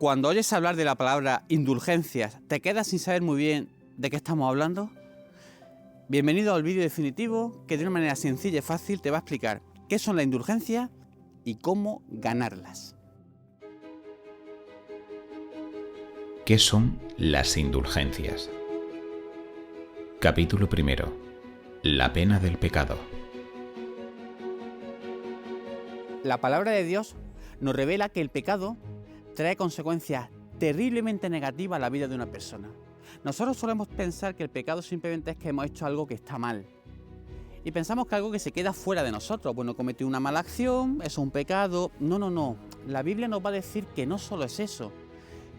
Cuando oyes hablar de la palabra indulgencias, ¿te quedas sin saber muy bien de qué estamos hablando? Bienvenido al vídeo definitivo que de una manera sencilla y fácil te va a explicar qué son las indulgencias y cómo ganarlas. ¿Qué son las indulgencias? Capítulo 1. La pena del pecado. La palabra de Dios nos revela que el pecado trae consecuencias terriblemente negativas a la vida de una persona. Nosotros solemos pensar que el pecado simplemente es que hemos hecho algo que está mal. Y pensamos que algo que se queda fuera de nosotros. Bueno, cometí una mala acción, eso es un pecado. No. La Biblia nos va a decir que no solo es eso,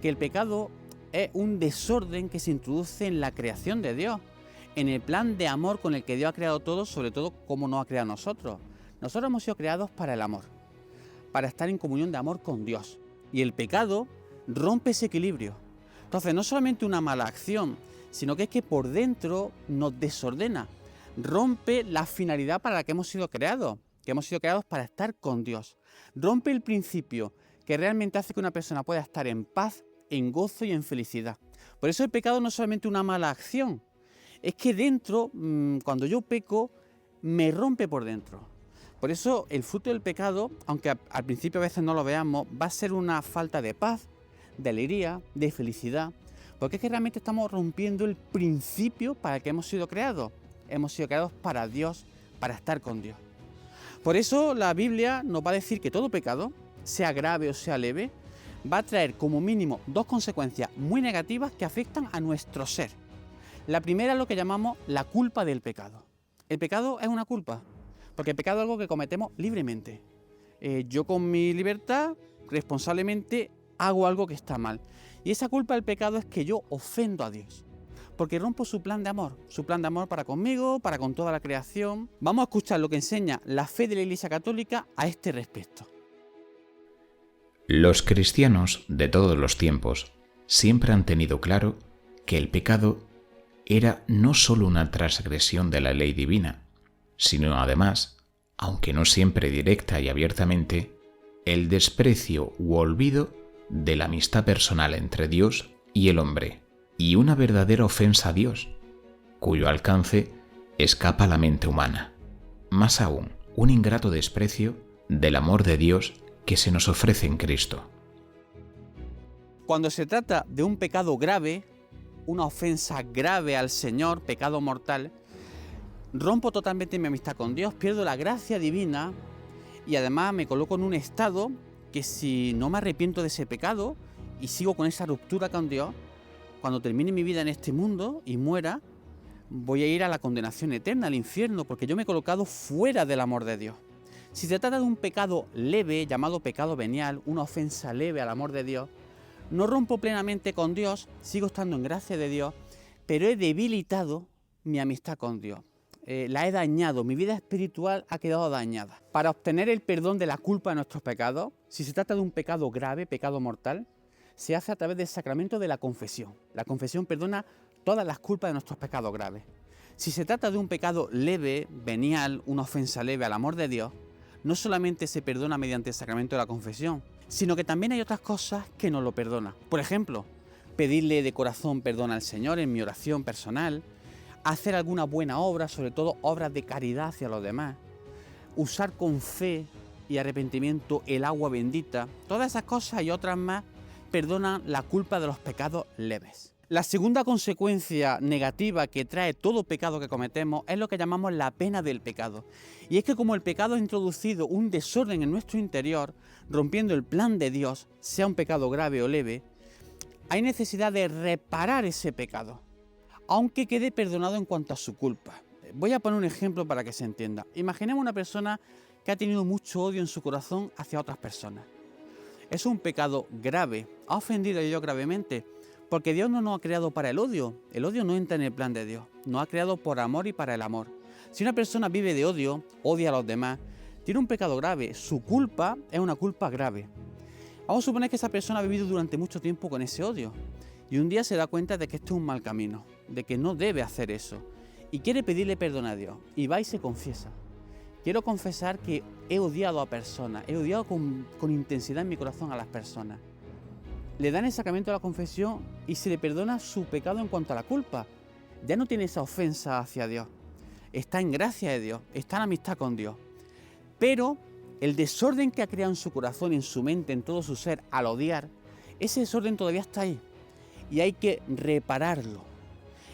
que el pecado es un desorden que se introduce en la creación de Dios, en el plan de amor con el que Dios ha creado todo, sobre todo como nos ha creado a nosotros. Nosotros hemos sido creados para el amor, para estar en comunión de amor con Dios. Y el pecado rompe ese equilibrio. Entonces, no solamente una mala acción, sino que es que por dentro nos desordena, rompe la finalidad para la que hemos sido creados para estar con Dios. Rompe el principio que realmente hace que una persona pueda estar en paz, en gozo y en felicidad. Por eso el pecado no es solamente una mala acción, es que dentro, cuando yo peco, me rompe por dentro. Por eso el fruto del pecado, aunque al principio a veces no lo veamos, va a ser una falta de paz, de alegría, de felicidad, porque es que realmente estamos rompiendo el principio para el que hemos sido creados. Hemos sido creados para Dios, para estar con Dios. Por eso la Biblia nos va a decir que todo pecado, sea grave o sea leve, va a traer como mínimo dos consecuencias muy negativas que afectan a nuestro ser. La primera es lo que llamamos la culpa del pecado. El pecado es una culpa, porque el pecado es algo que cometemos libremente. Yo con mi libertad, responsablemente, hago algo que está mal. Y esa culpa del pecado es que yo ofendo a Dios, porque rompo su plan de amor para conmigo, para con toda la creación. Vamos a escuchar lo que enseña la fe de la Iglesia Católica a este respecto. Los cristianos de todos los tiempos siempre han tenido claro que el pecado era no solo una transgresión de la ley divina, sino además, aunque no siempre directa y abiertamente, el desprecio u olvido de la amistad personal entre Dios y el hombre, y una verdadera ofensa a Dios, cuyo alcance escapa a la mente humana. Más aún, un ingrato desprecio del amor de Dios que se nos ofrece en Cristo. Cuando se trata de un pecado grave, una ofensa grave al Señor, pecado mortal, rompo totalmente mi amistad con Dios, pierdo la gracia divina y además me coloco en un estado que si no me arrepiento de ese pecado y sigo con esa ruptura con Dios, cuando termine mi vida en este mundo y muera, voy a ir a la condenación eterna, al infierno, porque yo me he colocado fuera del amor de Dios. Si se trata de un pecado leve, llamado pecado venial, una ofensa leve al amor de Dios, no rompo plenamente con Dios, sigo estando en gracia de Dios, pero he debilitado mi amistad con Dios. La he dañado, mi vida espiritual ha quedado dañada. Para obtener el perdón de la culpa de nuestros pecados, si se trata de un pecado grave, pecado mortal, se hace a través del sacramento de la confesión. La confesión perdona todas las culpas de nuestros pecados graves. Si se trata de un pecado leve, venial, una ofensa leve al amor de Dios, no solamente se perdona mediante el sacramento de la confesión, sino que también hay otras cosas que nos lo perdonan. Por ejemplo, pedirle de corazón perdón al Señor en mi oración personal, hacer alguna buena obra, sobre todo obras de caridad hacia los demás, usar con fe y arrepentimiento el agua bendita, todas esas cosas y otras más perdonan la culpa de los pecados leves. La segunda consecuencia negativa que trae todo pecado que cometemos es lo que llamamos la pena del pecado. Y es que como el pecado ha introducido un desorden en nuestro interior, rompiendo el plan de Dios, sea un pecado grave o leve, hay necesidad de reparar ese pecado, aunque quede perdonado en cuanto a su culpa. Voy a poner un ejemplo para que se entienda. Imaginemos una persona que ha tenido mucho odio en su corazón hacia otras personas. Es un pecado grave, ha ofendido a Dios gravemente, porque Dios no nos ha creado para el odio no entra en el plan de Dios, nos ha creado por amor y para el amor. Si una persona vive de odio, odia a los demás, tiene un pecado grave, su culpa es una culpa grave. Vamos a suponer que esa persona ha vivido durante mucho tiempo con ese odio, y un día se da cuenta de que esto es un mal camino, de que no debe hacer eso, y quiere pedirle perdón a Dios, y va y se confiesa. Quiero confesar que he odiado a personas, he odiado con intensidad en mi corazón a las personas. le dan el sacramento de la confesión y se le perdona su pecado en cuanto a la culpa. Ya no tiene esa ofensa hacia Dios. Está en gracia de Dios, está en amistad con Dios. Pero el desorden que ha creado en su corazón, en su mente, en todo su ser, al odiar, ese desorden todavía está ahí. Y hay que repararlo.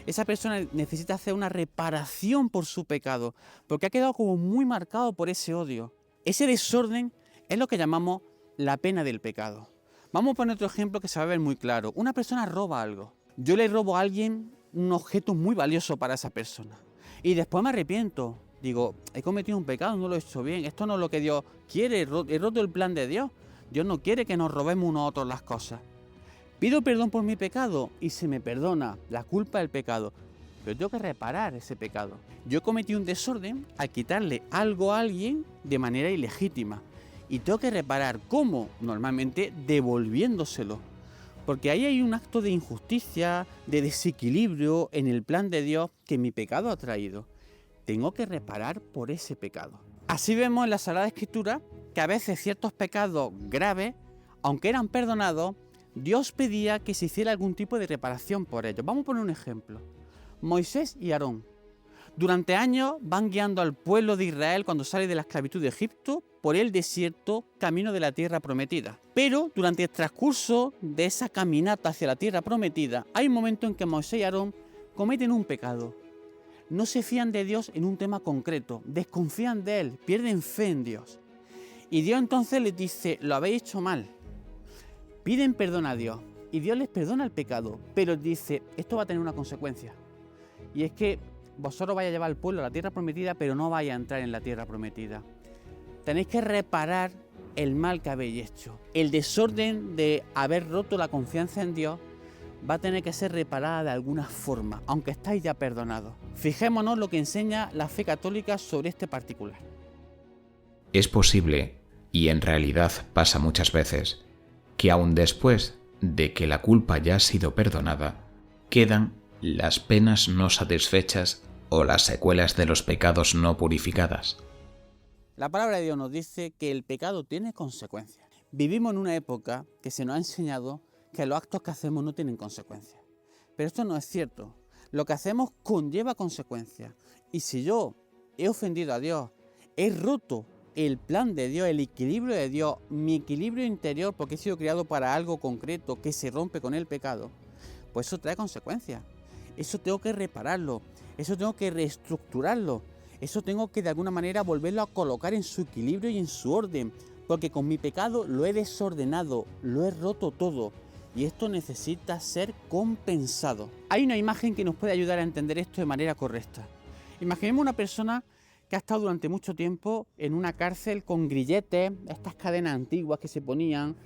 Esa persona necesita hacer una reparación por su pecado, porque ha quedado como muy marcado por ese odio. Ese desorden es lo que llamamos la pena del pecado. Vamos a poner otro ejemplo que se va a ver muy claro. Una persona roba algo. Yo le robo a alguien un objeto muy valioso para esa persona. Y después me arrepiento. Digo, he cometido un pecado, no lo he hecho bien. Esto no es lo que Dios quiere. He roto el plan de Dios. Dios no quiere que nos robemos unos a otros las cosas. Pido perdón por mi pecado y se me perdona la culpa del pecado. Pero tengo que reparar ese pecado. Yo he cometido un desorden al quitarle algo a alguien de manera ilegítima. Y tengo que reparar. ¿Cómo? Normalmente devolviéndoselo. Porque ahí hay un acto de injusticia, de desequilibrio en el plan de Dios que mi pecado ha traído. Tengo que reparar por ese pecado. Así vemos en la Sagrada Escritura que a veces ciertos pecados graves, aunque eran perdonados, Dios pedía que se hiciera algún tipo de reparación por ellos. Vamos a poner un ejemplo. Moisés y Aarón. Durante años van guiando al pueblo de Israel cuando sale de la esclavitud de Egipto por el desierto camino de la tierra prometida. Pero durante el transcurso de esa caminata hacia la tierra prometida, hay un momento en que Moisés y Aarón cometen un pecado. No se fían de Dios en un tema concreto, desconfían de Él, pierden fe en Dios. Y Dios entonces les dice, lo habéis hecho mal. Piden perdón a Dios y Dios les perdona el pecado, pero dice, esto va a tener una consecuencia. Y es que vosotros vais a llevar al pueblo a la tierra prometida, pero no vais a entrar en la tierra prometida. Tenéis que reparar el mal que habéis hecho. El desorden de haber roto la confianza en Dios va a tener que ser reparada de alguna forma, aunque estáis ya perdonados. Fijémonos lo que enseña la fe católica sobre este particular. Es posible, y en realidad pasa muchas veces, que aun después de que la culpa ya ha sido perdonada, quedan las penas no satisfechas o las secuelas de los pecados no purificadas. La palabra de Dios nos dice que el pecado tiene consecuencias. Vivimos en una época que se nos ha enseñado que los actos que hacemos no tienen consecuencias. Pero esto no es cierto. Lo que hacemos conlleva consecuencias. Y si yo he ofendido a Dios, he roto el plan de Dios, el equilibrio de Dios, mi equilibrio interior, porque he sido creado para algo concreto que se rompe con el pecado, pues eso trae consecuencias. Eso tengo que repararlo, eso tengo que reestructurarlo, eso tengo que de alguna manera volverlo a colocar en su equilibrio y en su orden, porque con mi pecado lo he desordenado, lo he roto todo y esto necesita ser compensado. Hay una imagen que nos puede ayudar a entender esto de manera correcta. Imaginemos una persona que ha estado durante mucho tiempo en una cárcel con grilletes, estas cadenas antiguas que se ponían,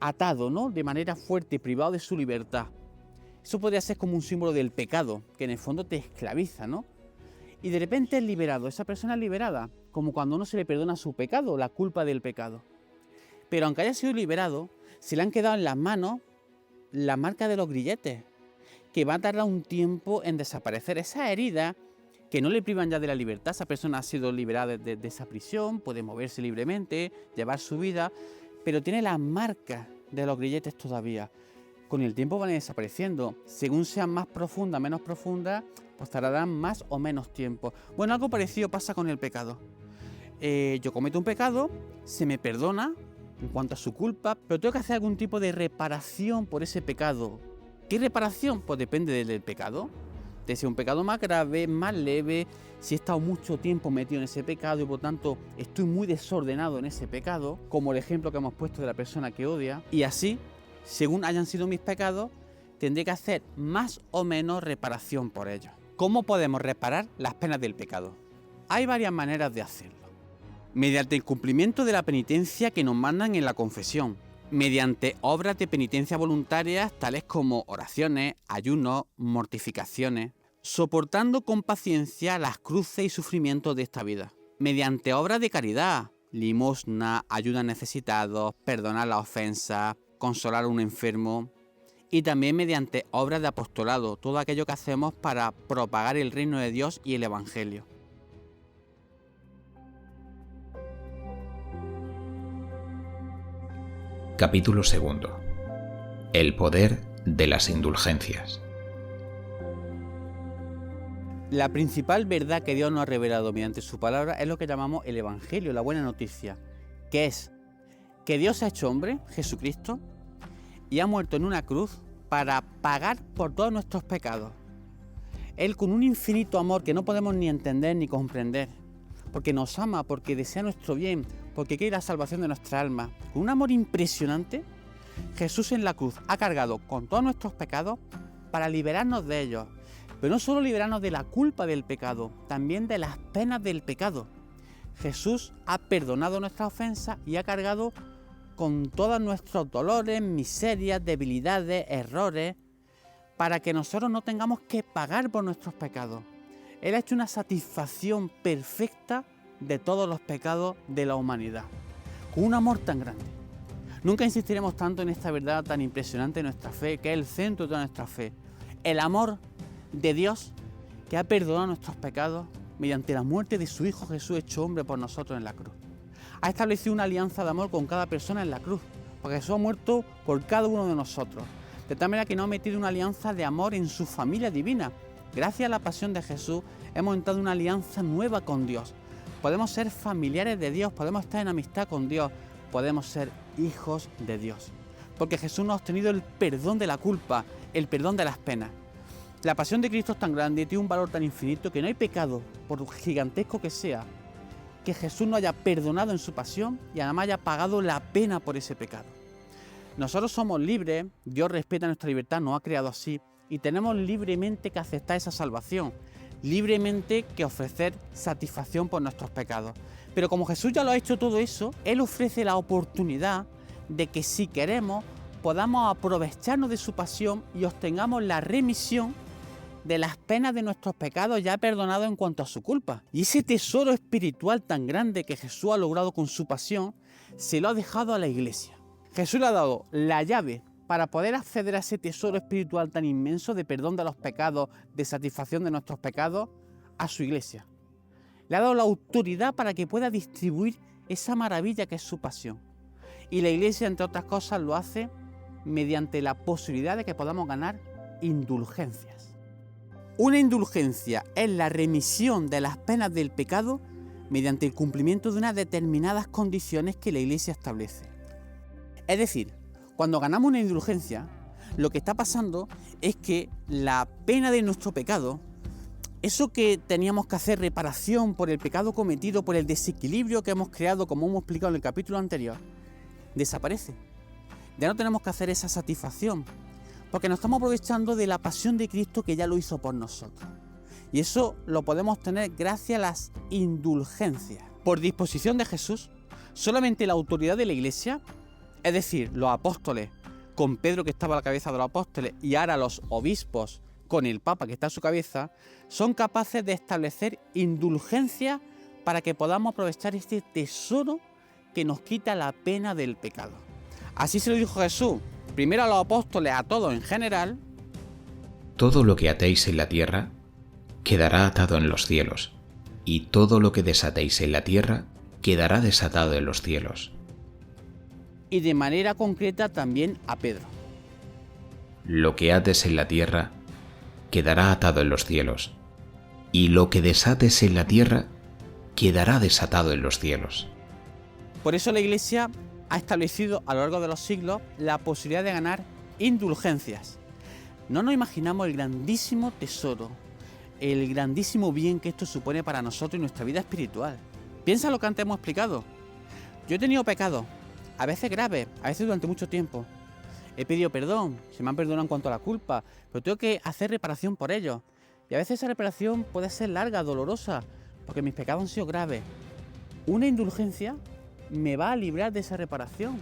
atado, ¿no? De manera fuerte, privado de su libertad. Eso podría ser como un símbolo del pecado, que en el fondo te esclaviza, ¿no? Y de repente es liberado, esa persona es liberada, como cuando uno se le perdona su pecado, la culpa del pecado. Pero aunque haya sido liberado, se le han quedado en las manos la marca de los grilletes, que va a tardar un tiempo en desaparecer. Esas heridas que no le privan ya de la libertad, esa persona ha sido liberada de esa prisión, puede moverse libremente, llevar su vida, pero tiene las marcas de los grilletes todavía. Con el tiempo van desapareciendo. Según sean más profundas, menos profundas, pues tardarán más o menos tiempo. Bueno, algo parecido pasa con el pecado. Yo cometo un pecado, se me perdona en cuanto a su culpa, pero tengo que hacer algún tipo de reparación por ese pecado. ¿Qué reparación? Pues depende del pecado. De si es un pecado más grave, más leve, si he estado mucho tiempo metido en ese pecado y por tanto estoy muy desordenado en ese pecado, como el ejemplo que hemos puesto de la persona que odia, y así, según hayan sido mis pecados, tendré que hacer más o menos reparación por ellos. ¿Cómo podemos reparar las penas del pecado? Hay varias maneras de hacerlo. Mediante el cumplimiento de la penitencia que nos mandan en la confesión, mediante obras de penitencia voluntarias tales como oraciones, ayunos, mortificaciones, soportando con paciencia las cruces y sufrimientos de esta vida, mediante obras de caridad, limosna, ayuda a necesitados, perdonar las ofensas, consolar a un enfermo, y también mediante obras de apostolado, todo aquello que hacemos para propagar el reino de Dios y el Evangelio. Capítulo 2. El poder de las indulgencias. La principal verdad que Dios nos ha revelado mediante su palabra es lo que llamamos el Evangelio, la buena noticia, que es que Dios se ha hecho hombre, Jesucristo, y ha muerto en una cruz para pagar por todos nuestros pecados. Él, con un infinito amor que no podemos ni entender ni comprender, porque nos ama, porque desea nuestro bien, porque quiere la salvación de nuestra alma, con un amor impresionante, Jesús en la cruz ha cargado con todos nuestros pecados para liberarnos de ellos. Pero no solo liberarnos de la culpa del pecado, también de las penas del pecado. Jesús ha perdonado nuestras ofensas y ha cargado con todos nuestros dolores, miserias, debilidades, errores, para que nosotros no tengamos que pagar por nuestros pecados. Él ha hecho una satisfacción perfecta de todos los pecados de la humanidad, con un amor tan grande. Nunca insistiremos tanto en esta verdad tan impresionante de nuestra fe, que es el centro de toda nuestra fe. El amor de Dios, que ha perdonado nuestros pecados mediante la muerte de su Hijo Jesús hecho hombre por nosotros en la cruz. Ha establecido una alianza de amor con cada persona en la cruz, porque Jesús ha muerto por cada uno de nosotros, de tal manera que nos ha metido una alianza de amor en su familia divina. Gracias a la pasión de Jesús hemos entrado en una alianza nueva con Dios. Podemos ser familiares de Dios, podemos estar en amistad con Dios, podemos ser hijos de Dios, porque Jesús nos ha obtenido el perdón de la culpa, el perdón de las penas. La pasión de Cristo es tan grande y tiene un valor tan infinito que no hay pecado, por gigantesco que sea, que Jesús no haya perdonado en su pasión y además haya pagado la pena por ese pecado. Nosotros somos libres, Dios respeta nuestra libertad, nos ha creado así, y tenemos libremente que aceptar esa salvación, libremente que ofrecer satisfacción por nuestros pecados. Pero como Jesús ya lo ha hecho todo eso, Él ofrece la oportunidad de que si queremos podamos aprovecharnos de su pasión y obtengamos la remisión de las penas de nuestros pecados ya perdonados en cuanto a su culpa. Y ese tesoro espiritual tan grande que Jesús ha logrado con su pasión, se lo ha dejado a la Iglesia. Jesús le ha dado la llave para poder acceder a ese tesoro espiritual tan inmenso de perdón de los pecados, de satisfacción de nuestros pecados, a su Iglesia. Le ha dado la autoridad para que pueda distribuir esa maravilla que es su pasión. Y la Iglesia, entre otras cosas, lo hace mediante la posibilidad de que podamos ganar indulgencias. Una indulgencia es la remisión de las penas del pecado mediante el cumplimiento de unas determinadas condiciones que la Iglesia establece. Es decir, cuando ganamos una indulgencia, lo que está pasando es que la pena de nuestro pecado, eso que teníamos que hacer reparación por el pecado cometido, por el desequilibrio que hemos creado, como hemos explicado en el capítulo anterior, desaparece. Ya no tenemos que hacer esa satisfacción, porque nos estamos aprovechando de la pasión de Cristo que ya lo hizo por nosotros. Y eso lo podemos tener gracias a las indulgencias. Por disposición de Jesús, solamente la autoridad de la Iglesia, es decir, los apóstoles, con Pedro que estaba a la cabeza de los apóstoles, y ahora los obispos, con el Papa que está a su cabeza, son capaces de establecer indulgencias para que podamos aprovechar este tesoro que nos quita la pena del pecado. Así se lo dijo Jesús, primero a los apóstoles, a todos en general. Todo lo que atéis en la tierra quedará atado en los cielos, y todo lo que desatéis en la tierra quedará desatado en los cielos. Y de manera concreta también a Pedro. Lo que ates en la tierra quedará atado en los cielos, y lo que desates en la tierra quedará desatado en los cielos. Por eso la Iglesia ha establecido a lo largo de los siglos la posibilidad de ganar indulgencias. No nos imaginamos el grandísimo tesoro, el grandísimo bien que esto supone para nosotros y nuestra vida espiritual. Piensa lo que antes hemos explicado. Yo he tenido pecados, a veces graves, a veces durante mucho tiempo. He pedido perdón, se me han perdonado en cuanto a la culpa, pero tengo que hacer reparación por ellos. Y a veces esa reparación puede ser larga, dolorosa, porque mis pecados han sido graves. Una indulgencia me va a librar de esa reparación,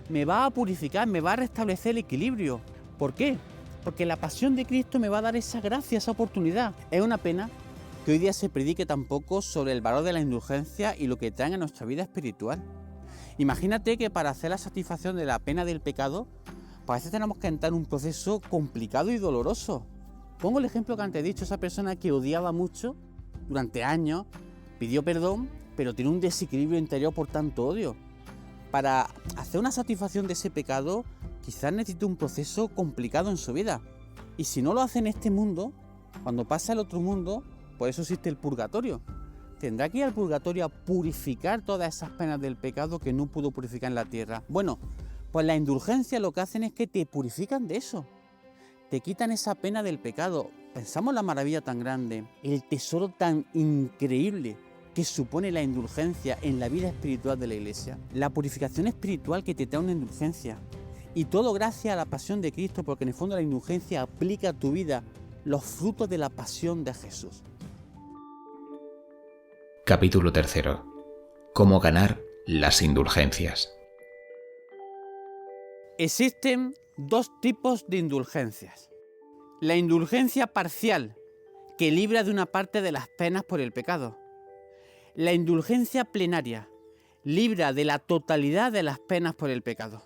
me va a purificar, me va a restablecer el equilibrio. ¿Por qué? Porque la pasión de Cristo me va a dar esa gracia, esa oportunidad. Es una pena que hoy día se predique tan poco sobre el valor de la indulgencia y lo que traen a nuestra vida espiritual. Imagínate que para hacer la satisfacción de la pena del pecado, pues a veces tenemos que entrar en un proceso complicado y doloroso. Pongo el ejemplo que antes he dicho, esa persona que odiaba mucho durante años, pidió perdón, pero tiene un desequilibrio interior por tanto odio. Para hacer una satisfacción de ese pecado, quizás necesite un proceso complicado en su vida. Y si no lo hace en este mundo, cuando pasa al otro mundo, por eso existe el purgatorio. Tendrá que ir al purgatorio a purificar todas esas penas del pecado que no pudo purificar en la tierra. Bueno, pues las indulgencias lo que hacen es que te purifican de eso. Te quitan esa pena del pecado. Pensamos la maravilla tan grande, el tesoro tan increíble que supone la indulgencia en la vida espiritual de la Iglesia. La purificación espiritual que te trae una indulgencia. Y todo gracias a la pasión de Cristo, porque en el fondo la indulgencia aplica a tu vida los frutos de la pasión de Jesús. Capítulo 3. Cómo ganar las indulgencias. Existen dos tipos de indulgencias. La indulgencia parcial, que libra de una parte de las penas por el pecado. La indulgencia plenaria, libra de la totalidad de las penas por el pecado.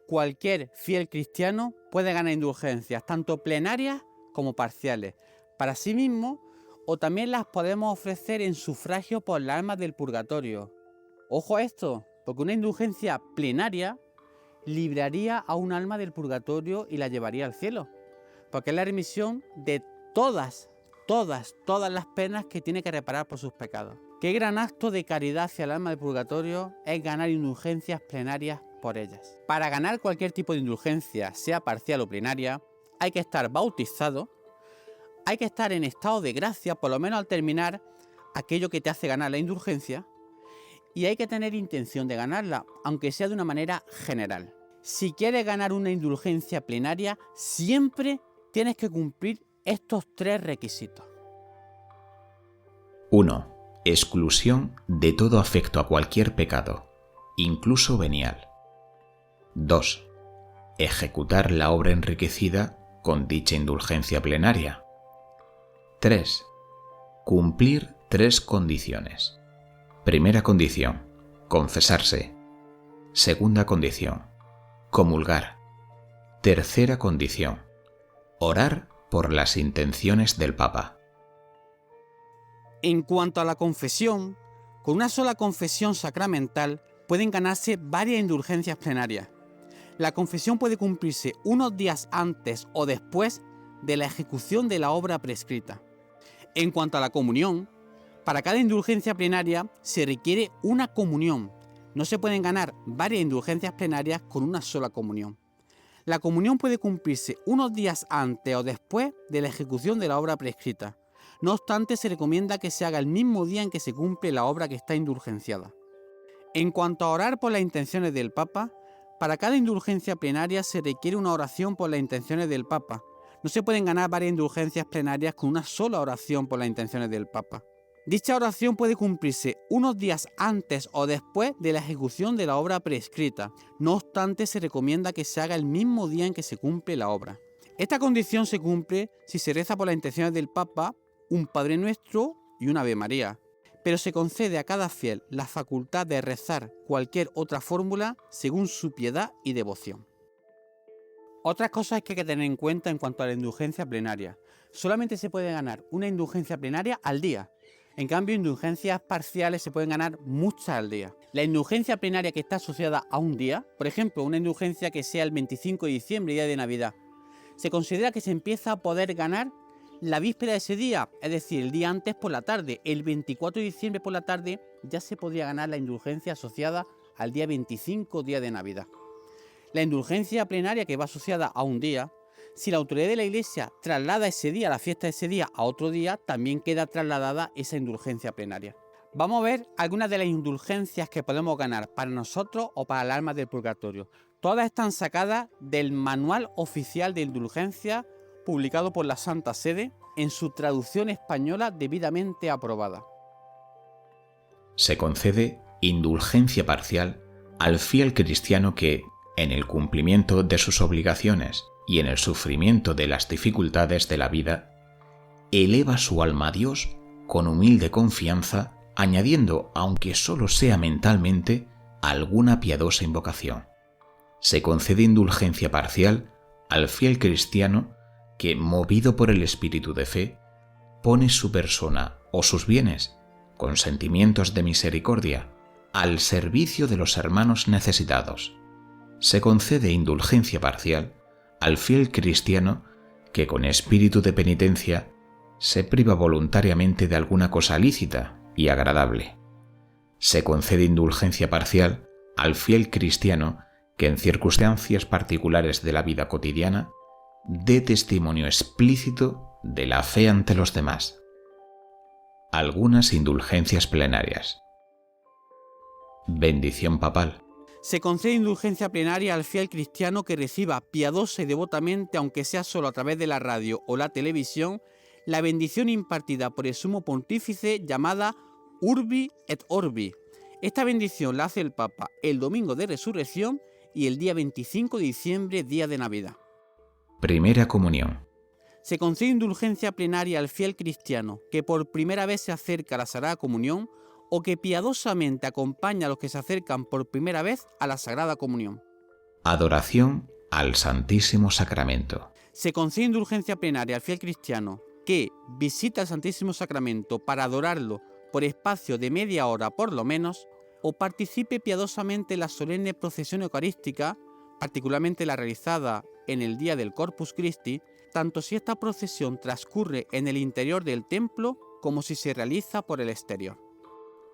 Cualquier fiel cristiano puede ganar indulgencias, tanto plenarias como parciales, para sí mismo, o también las podemos ofrecer en sufragio por las almas del purgatorio. Ojo a esto, porque una indulgencia plenaria libraría a un alma del purgatorio y la llevaría al cielo, porque es la remisión de todas las penas que tiene que reparar por sus pecados. Qué gran acto de caridad hacia el alma del purgatorio es ganar indulgencias plenarias por ellas. Para ganar cualquier tipo de indulgencia, sea parcial o plenaria, hay que estar bautizado, hay que estar en estado de gracia, por lo menos al terminar aquello que te hace ganar la indulgencia, y hay que tener intención de ganarla, aunque sea de una manera general. Si quieres ganar una indulgencia plenaria, siempre tienes que cumplir estos 3 requisitos. 1. Exclusión de todo afecto a cualquier pecado, incluso venial. 2. Ejecutar la obra enriquecida con dicha indulgencia plenaria. 3. Cumplir 3 condiciones. Primera condición, confesarse. Segunda condición, comulgar. Tercera condición, orar por las intenciones del Papa. En cuanto a la confesión, con una sola confesión sacramental pueden ganarse varias indulgencias plenarias. La confesión puede cumplirse unos días antes o después de la ejecución de la obra prescrita. En cuanto a la comunión, para cada indulgencia plenaria se requiere una comunión. No se pueden ganar varias indulgencias plenarias con una sola comunión. La comunión puede cumplirse unos días antes o después de la ejecución de la obra prescrita. No obstante, se recomienda que se haga el mismo día en que se cumple la obra que está indulgenciada. En cuanto a orar por las intenciones del Papa, para cada indulgencia plenaria se requiere una oración por las intenciones del Papa. No se pueden ganar varias indulgencias plenarias con una sola oración por las intenciones del Papa. Dicha oración puede cumplirse unos días antes o después de la ejecución de la obra prescrita. No obstante, se recomienda que se haga el mismo día en que se cumple la obra. Esta condición se cumple si se reza por las intenciones del Papa un Padre Nuestro y un Ave María, pero se concede a cada fiel la facultad de rezar cualquier otra fórmula según su piedad y devoción. Otras cosas que hay que tener en cuenta en cuanto a la indulgencia plenaria. Solamente se puede ganar una indulgencia plenaria al día. En cambio, indulgencias parciales se pueden ganar muchas al día. La indulgencia plenaria que está asociada a un día, por ejemplo, una indulgencia que sea el 25 de diciembre, día de Navidad, se considera que se empieza a poder ganar la víspera de ese día, es decir, el día antes por la tarde. El 24 de diciembre por la tarde ya se podría ganar la indulgencia asociada al día 25, día de Navidad. La indulgencia plenaria que va asociada a un día, si la autoridad de la Iglesia traslada ese día, la fiesta de ese día, a otro día, también queda trasladada esa indulgencia plenaria. Vamos a ver algunas de las indulgencias que podemos ganar para nosotros o para las almas del purgatorio. Todas están sacadas del Manual Oficial de Indulgencia publicado por la Santa Sede en su traducción española debidamente aprobada. Se concede indulgencia parcial al fiel cristiano que, en el cumplimiento de sus obligaciones y en el sufrimiento de las dificultades de la vida, eleva su alma a Dios con humilde confianza, añadiendo, aunque solo sea mentalmente, alguna piadosa invocación. Se concede indulgencia parcial al fiel cristiano que, movido por el espíritu de fe, pone su persona o sus bienes, con sentimientos de misericordia, al servicio de los hermanos necesitados. Se concede indulgencia parcial al fiel cristiano que con espíritu de penitencia se priva voluntariamente de alguna cosa lícita y agradable. Se concede indulgencia parcial al fiel cristiano que en circunstancias particulares de la vida cotidiana dé testimonio explícito de la fe ante los demás. Algunas indulgencias plenarias. Bendición papal. Se concede indulgencia plenaria al fiel cristiano que reciba piadosa y devotamente, aunque sea solo a través de la radio o la televisión, la bendición impartida por el sumo pontífice llamada Urbi et Orbi. Esta bendición la hace el Papa el domingo de Resurrección y el día 25 de diciembre, día de Navidad. Primera comunión. Se concede indulgencia plenaria al fiel cristiano que por primera vez se acerca a la Sagrada Comunión o que piadosamente acompaña a los que se acercan por primera vez a la Sagrada Comunión. Adoración al Santísimo Sacramento. Se concede indulgencia plenaria al fiel cristiano que visita el Santísimo Sacramento para adorarlo por espacio de media hora por lo menos, o participe piadosamente en la solemne procesión eucarística, particularmente la realizada en el día del Corpus Christi, tanto si esta procesión transcurre en el interior del templo como si se realiza por el exterior.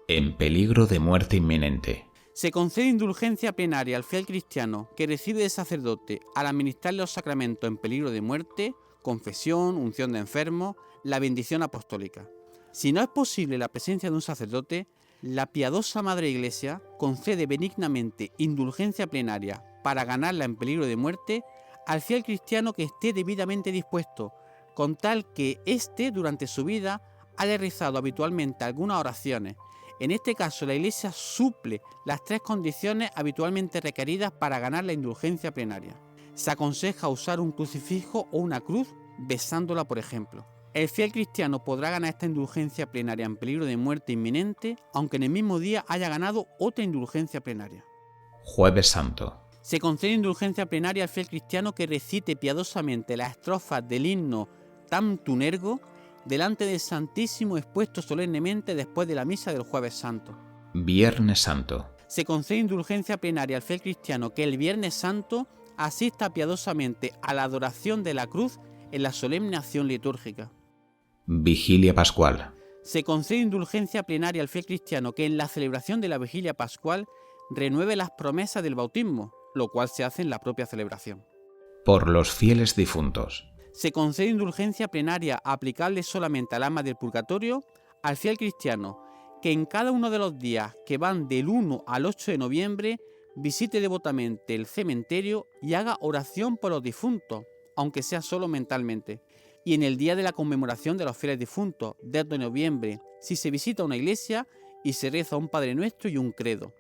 En peligro de muerte inminente. Se concede indulgencia plenaria al fiel cristiano que recibe del sacerdote al administrar los sacramentos en peligro de muerte, confesión, unción de enfermo, la bendición apostólica. Si no es posible la presencia de un sacerdote, la piadosa Madre Iglesia concede benignamente indulgencia plenaria para ganarla en peligro de muerte al fiel cristiano que esté debidamente dispuesto, con tal que éste durante su vida haya rezado habitualmente algunas oraciones. En este caso, la Iglesia suple las 3 condiciones habitualmente requeridas para ganar la indulgencia plenaria. Se aconseja usar un crucifijo o una cruz besándola, por ejemplo. El fiel cristiano podrá ganar esta indulgencia plenaria en peligro de muerte inminente, aunque en el mismo día haya ganado otra indulgencia plenaria. Jueves Santo. Se concede indulgencia plenaria al fiel cristiano que recite piadosamente las estrofas del himno Tantum Ergo delante del Santísimo expuesto solemnemente después de la misa del Jueves Santo. Viernes Santo. Se concede indulgencia plenaria al fiel cristiano que el Viernes Santo asista piadosamente a la adoración de la cruz en la solemne acción litúrgica. Vigilia Pascual. Se concede indulgencia plenaria al fiel cristiano que en la celebración de la Vigilia Pascual renueve las promesas del bautismo, lo cual se hace en la propia celebración. Por los fieles difuntos. Se concede indulgencia plenaria aplicable solamente al alma del purgatorio al fiel cristiano que en cada uno de los días que van del 1 al 8 de noviembre visite devotamente el cementerio y haga oración por los difuntos, aunque sea solo mentalmente. Y en el día de la conmemoración de los fieles difuntos, 10 de noviembre, si se visita una iglesia y se reza un Padre Nuestro y un credo.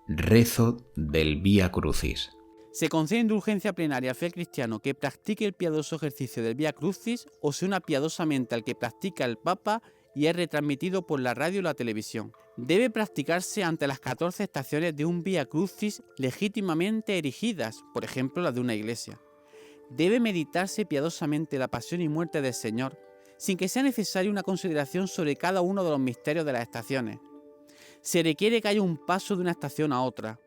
Rezo del Vía Crucis. Se concede indulgencia plenaria al fiel cristiano que practique el piadoso ejercicio del Vía Crucis o se una piadosamente al que practica el Papa y es retransmitido por la radio y la televisión. Debe practicarse ante las 14 estaciones de un Vía Crucis legítimamente erigidas, por ejemplo las de una iglesia. Debe meditarse piadosamente la pasión y muerte del Señor, sin que sea necesaria una consideración sobre cada uno de los misterios de las estaciones. Se requiere que haya un paso de una estación a otra.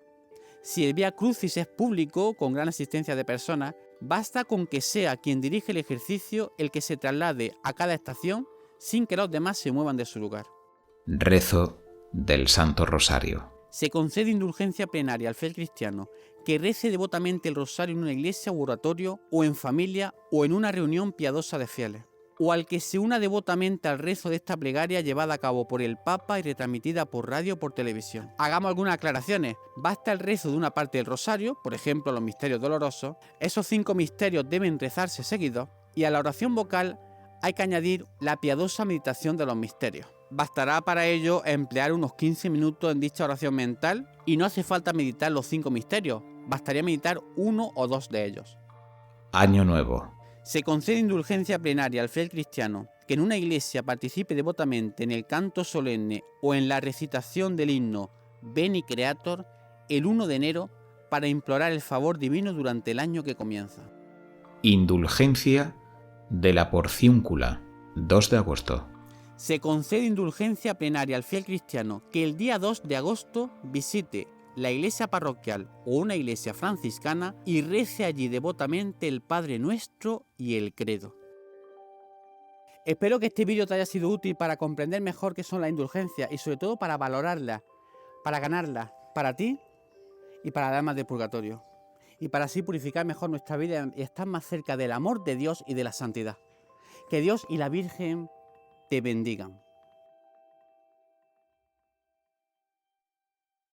Si el Vía Crucis es público, con gran asistencia de personas, basta con que sea quien dirige el ejercicio el que se traslade a cada estación sin que los demás se muevan de su lugar. Rezo del Santo Rosario. Se concede indulgencia plenaria al fiel cristiano que rece devotamente el rosario en una iglesia u oratorio, o en familia, o en una reunión piadosa de fieles, o al que se una devotamente al rezo de esta plegaria llevada a cabo por el Papa y retransmitida por radio o por televisión. Hagamos algunas aclaraciones. Basta el rezo de una parte del rosario, por ejemplo los misterios dolorosos. Esos 5 misterios deben rezarse seguidos, y a la oración vocal hay que añadir la piadosa meditación de los misterios. Bastará para ello emplear unos 15 minutos en dicha oración mental y no hace falta meditar los 5 misterios, bastaría meditar 1 o 2 de ellos. Año Nuevo. Se concede indulgencia plenaria al fiel cristiano que en una iglesia participe devotamente en el canto solemne o en la recitación del himno Veni Creator el 1 de enero para implorar el favor divino durante el año que comienza. Indulgencia de la Porciúncula, 2 de agosto. Se concede indulgencia plenaria al fiel cristiano que el día 2 de agosto visite la iglesia parroquial o una iglesia franciscana y rece allí devotamente el Padre Nuestro y el Credo. Espero que este vídeo te haya sido útil para comprender mejor qué son las indulgencias y sobre todo para valorarlas, para ganarlas, para ti y para las almas del purgatorio. Y para así purificar mejor nuestra vida y estar más cerca del amor de Dios y de la santidad. Que Dios y la Virgen te bendigan.